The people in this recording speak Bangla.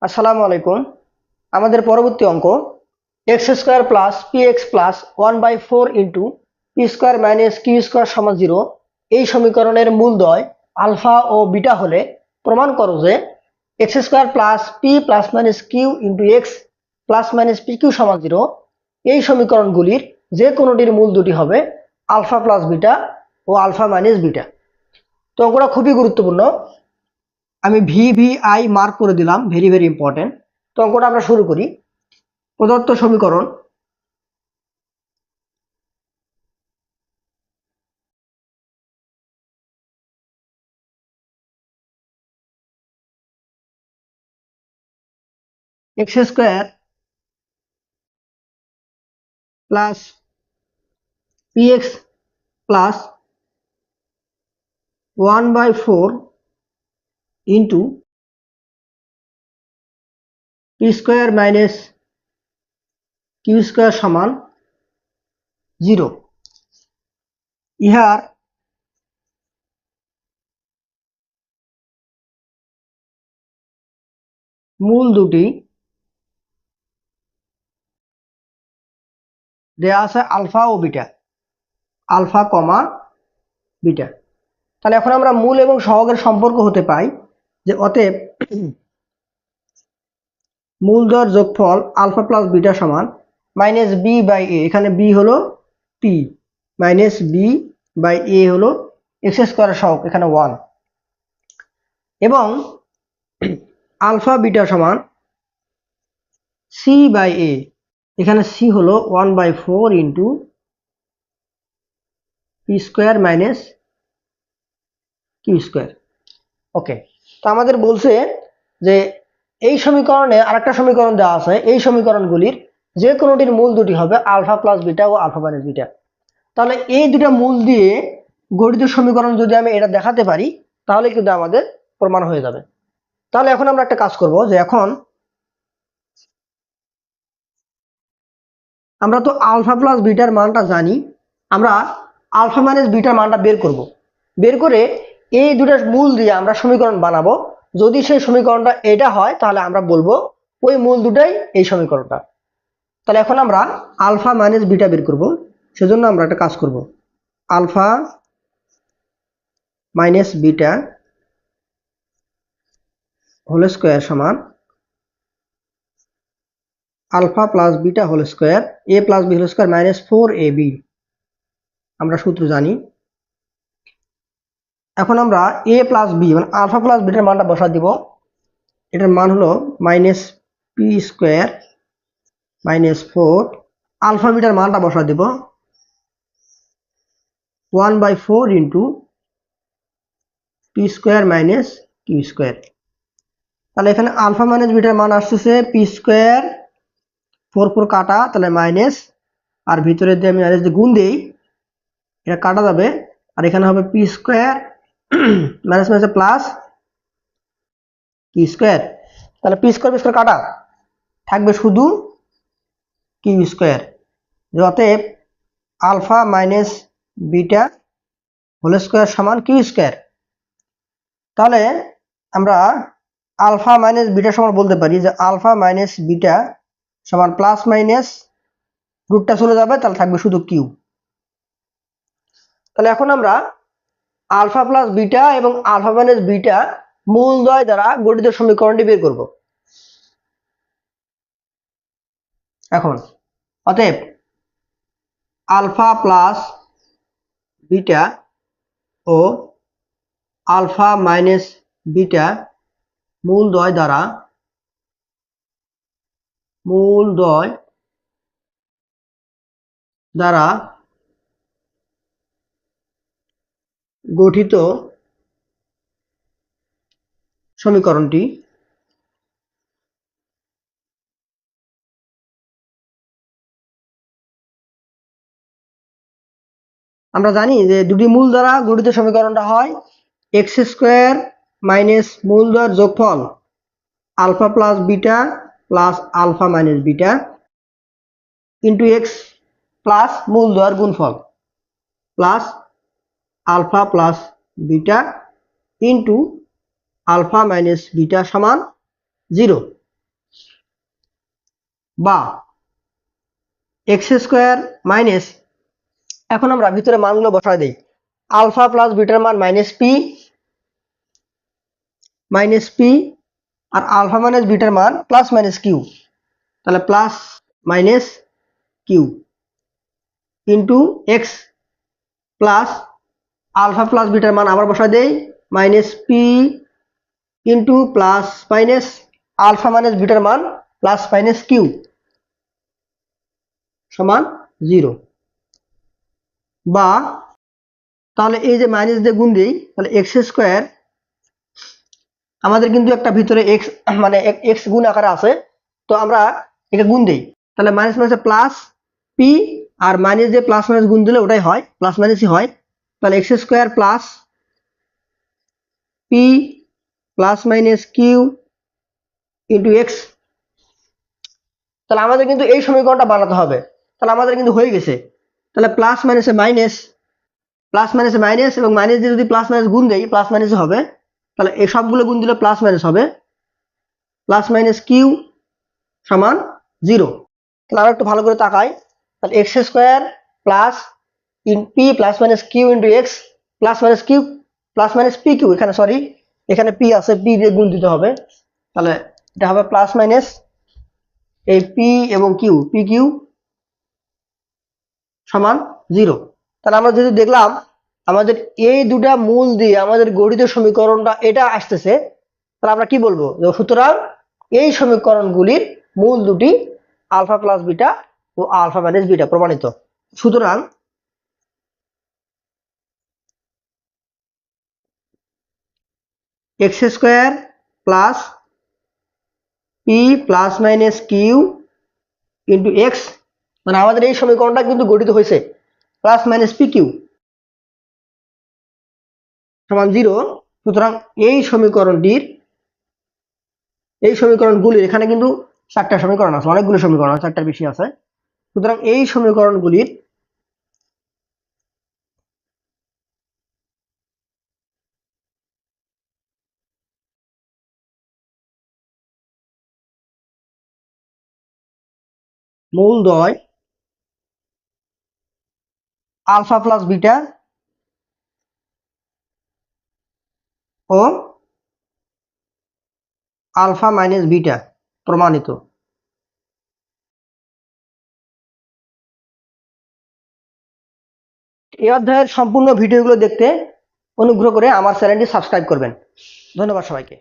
আসসালামু আলাইকুম। আমাদের পরবর্তী অঙ্ক X square plus P X plus 1/4 into P square minus Q square সমান 0 এই সমীকরণের মূলদ্বয় আলফা ও বিটা হলে প্রমাণ করো যে X square plus P plus minus Q into X plus minus P Q সমান 0 এই সমীকরণগুলির যে কোনোটির মূল দুটি হবে আলফা প্লাস বিটা ও আলফা মাইনাস বিটা। তো অঙ্কটা খুবই গুরুত্বপূর্ণ। আমি VVI মার্ক করে দিলাম, ভেরি ভেরি ইম্পর্টেন্ট। তো অঙ্কটা আমরা শুরু করি। প্রদত্ত সমীকরণ X square plus P X plus 1/4 into P square minus Q square সমান 0। ইহার মূল দুটি দেয়া আছে আলফা ও বিটা, আলফা কমা বিটা। তাহলে এখন আমরা মূল এবং সহগের সম্পর্ক হতে পাই যে অতএব মূলদ্বয়ের যোগফল আলফা প্লাস বিটা সমান মাইনাস বি বাই এ, এখানে বি হলো P, minus B by A হলো এক্স স্কোয়ারের সহগ, এখানে 1, এবং আলফা বিটা সমান সি বাই এ, এখানে সি হলো 1/4 into P square minus Q square. Okay, তো আমাদের বলছে যে এই সমীকরণে আরেকটা সমীকরণ দেওয়া আছে, এই সমীকরণগুলির যে কোনোটির মূল দুটি হবে আলফা প্লাস বিটা ও আলফা মাইনাস বিটা। তাহলে এই দুটা মূল দিয়ে গঠিত সমীকরণ যদি আমি এটা দেখাতে পারি তাহলে কিন্তু আমাদের প্রমাণ হয়ে যাবে। তাহলে এখন আমরা একটা কাজ করব যে এখন আমরা তো আলফা প্লাস বিটার মানটা জানি, আমরা আলফা মাইনাস বিটার মানটা বের করব। বের করে এই দুটার মূল দিয়ে আমরা সমীকরণ বানাবো। যদি সেই সমীকরণটা এটা হয় তাহলে আমরা বলবো ওই মূল দুটাই এই সমীকরণটা। তাহলে এখন আমরা আলফা মাইনাস বিটা বের করব। সেজন্য আমরা একটা কাজ করব, alpha minus beta whole square সমান alpha plus beta whole square A plus B whole square minus 4ab, আমরা সূত্র জানি। এখন আমরা এ প্লাস বি মানে আলফা প্লাস বিটার মানটা বসা দিব। এটার মান হলো minus P square minus 4, alpha বিটার মানটা বসা দিব 1/4 into P square minus Q square. তাহলে এখানে আলফা মাইনাস বিটার মান আসতেছে পি স্কোয়ার, 4 কাটা, তাহলে মাইনাস, আর ভিতরে দিয়ে আমি মাইনাস দিয়ে গুণ দিই, এটা কাটা যাবে, আর এখানে হবে P square minus minus plus Q square. তাহলে পি স্কোয়ার কাটা থাকবে শুধু কিউ স্কোয়ার। অতএব alpha minus beta whole square সমান কিউ স্কোয়ার। তাহলে আমরা আলফা মাইনাস বিটা সমান বলতে পারি যে আলফা মাইনাস বিটা সমান প্লাস মাইনাস রুটটা চলে যাবে, তাহলে থাকবে শুধু কিউ। তাহলে এখন আমরা আলফা প্লাস বিটা এবং আলফা মাইনাস বিটা মূলদ্বয় দ্বারা গঠিত সমীকরণটি বের করব। এখন অতএব আলফা প্লাস বিটা ও আলফা মাইনাস বিটা মূলদ্বয় দ্বারা গঠিত সমীকরণটি আমরা জানি যে দুটি মূল দ্বারা গঠিত সমীকরণটা হয় এক্স স্কোয়ার মাইনাস মূলদ্বয়ের যোগফল alpha plus beta plus alpha minus beta into X plus মূলদ্বয়ের গুণফল plus alpha plus beta into alpha minus beta সমান 0। বা এক্স স্কোয়ার মাইনাস, এখন আমরা ভিতরে মানগুলো বসায় দিই, আলফা প্লাস বিটার মান মাইনাস পি আর আলফা মাইনাস বিটার মান প্লাস মাইনাস কিউ, তাহলে plus minus Q into X plus alpha plus বিটার মান আবার বসায় দেই minus P into plus minus alpha minus বিটার মান প্লাস মাইনাস কিউ সমান 0। বা তাহলে এই যে মাইনাস দিয়ে গুণ দিই, তাহলে এক্স স্কোয়ার, আমাদের কিন্তু একটা ভিতরে এক্স মানে এক্স গুণ আকারে আছে, তো আমরা এটা গুণ দিই, তাহলে মাইনাস মাইনাসে প্লাস পি আর মাইনাস দিয়ে প্লাস মাইনাস গুণ দিলে ওটাই হয়, প্লাস মাইনাসই হয়। তাহলে X square plus P plus minus Q into X, তাহলে আমাদের কিন্তু এই সমীকরণটা বানাতে হবে, তাহলে আমাদের কিন্তু হয়ে গেছে। তাহলে প্লাস মাইনাসে মাইনাস, প্লাস মাইনাসে মাইনাস এবং মাইনাস দিয়ে যদি প্লাস মাইনাস গুণ দেই প্লাস মাইনাস হবে, তাহলে এই সবগুলো গুণ দিলে প্লাস মাইনাস হবে, প্লাস মাইনাস কিউ সমান 0। তাহলে আরো একটু ভালো করে তাকাই, তাহলে X square plus P plus minus Q into X plus minus Q plus minus P Q, এখানে সরি এখানে পি আছে, পি দিয়ে গুণ দিতে হবে, তাহলে এটা হবে প্লাস মাইনাস এই পি এবং কিউ, পি কিউ সমান 0। তাহলে আমরা যদি দেখলাম আমাদের এই দুটা মূল দিয়ে আমাদের গঠিত সমীকরণটা এটা আসতেছে, তাহলে আমরা কি বলবো, সুতরাং এই সমীকরণগুলির মূল দুটি আলফা প্লাস বিটা ও আলফা মাইনাস বিটা প্রমাণিত। সুতরাং X square plus P plus minus Q into X, মানে আমাদের এই সমীকরণটা কিন্তু গঠিত হয়েছে প্লাস মাইনাস পি কিউ সমান 0। সুতরাং এই সমীকরণগুলির এখানে কিন্তু 4টা সমীকরণ আছে, অনেকগুলো সমীকরণ আছে, 4টার বেশি আছে। সুতরাং এই সমীকরণগুলির মূলদ্বয় আলফা প্লাস বিটা ও আলফা মাইনাস বিটা প্রমাণিত। এই অধ্যায়ের সম্পূর্ণ ভিডিওগুলো দেখতে অনুগ্রহ করে আমার চ্যানেলটি সাবস্ক্রাইব করবেন। ধন্যবাদ সবাইকে।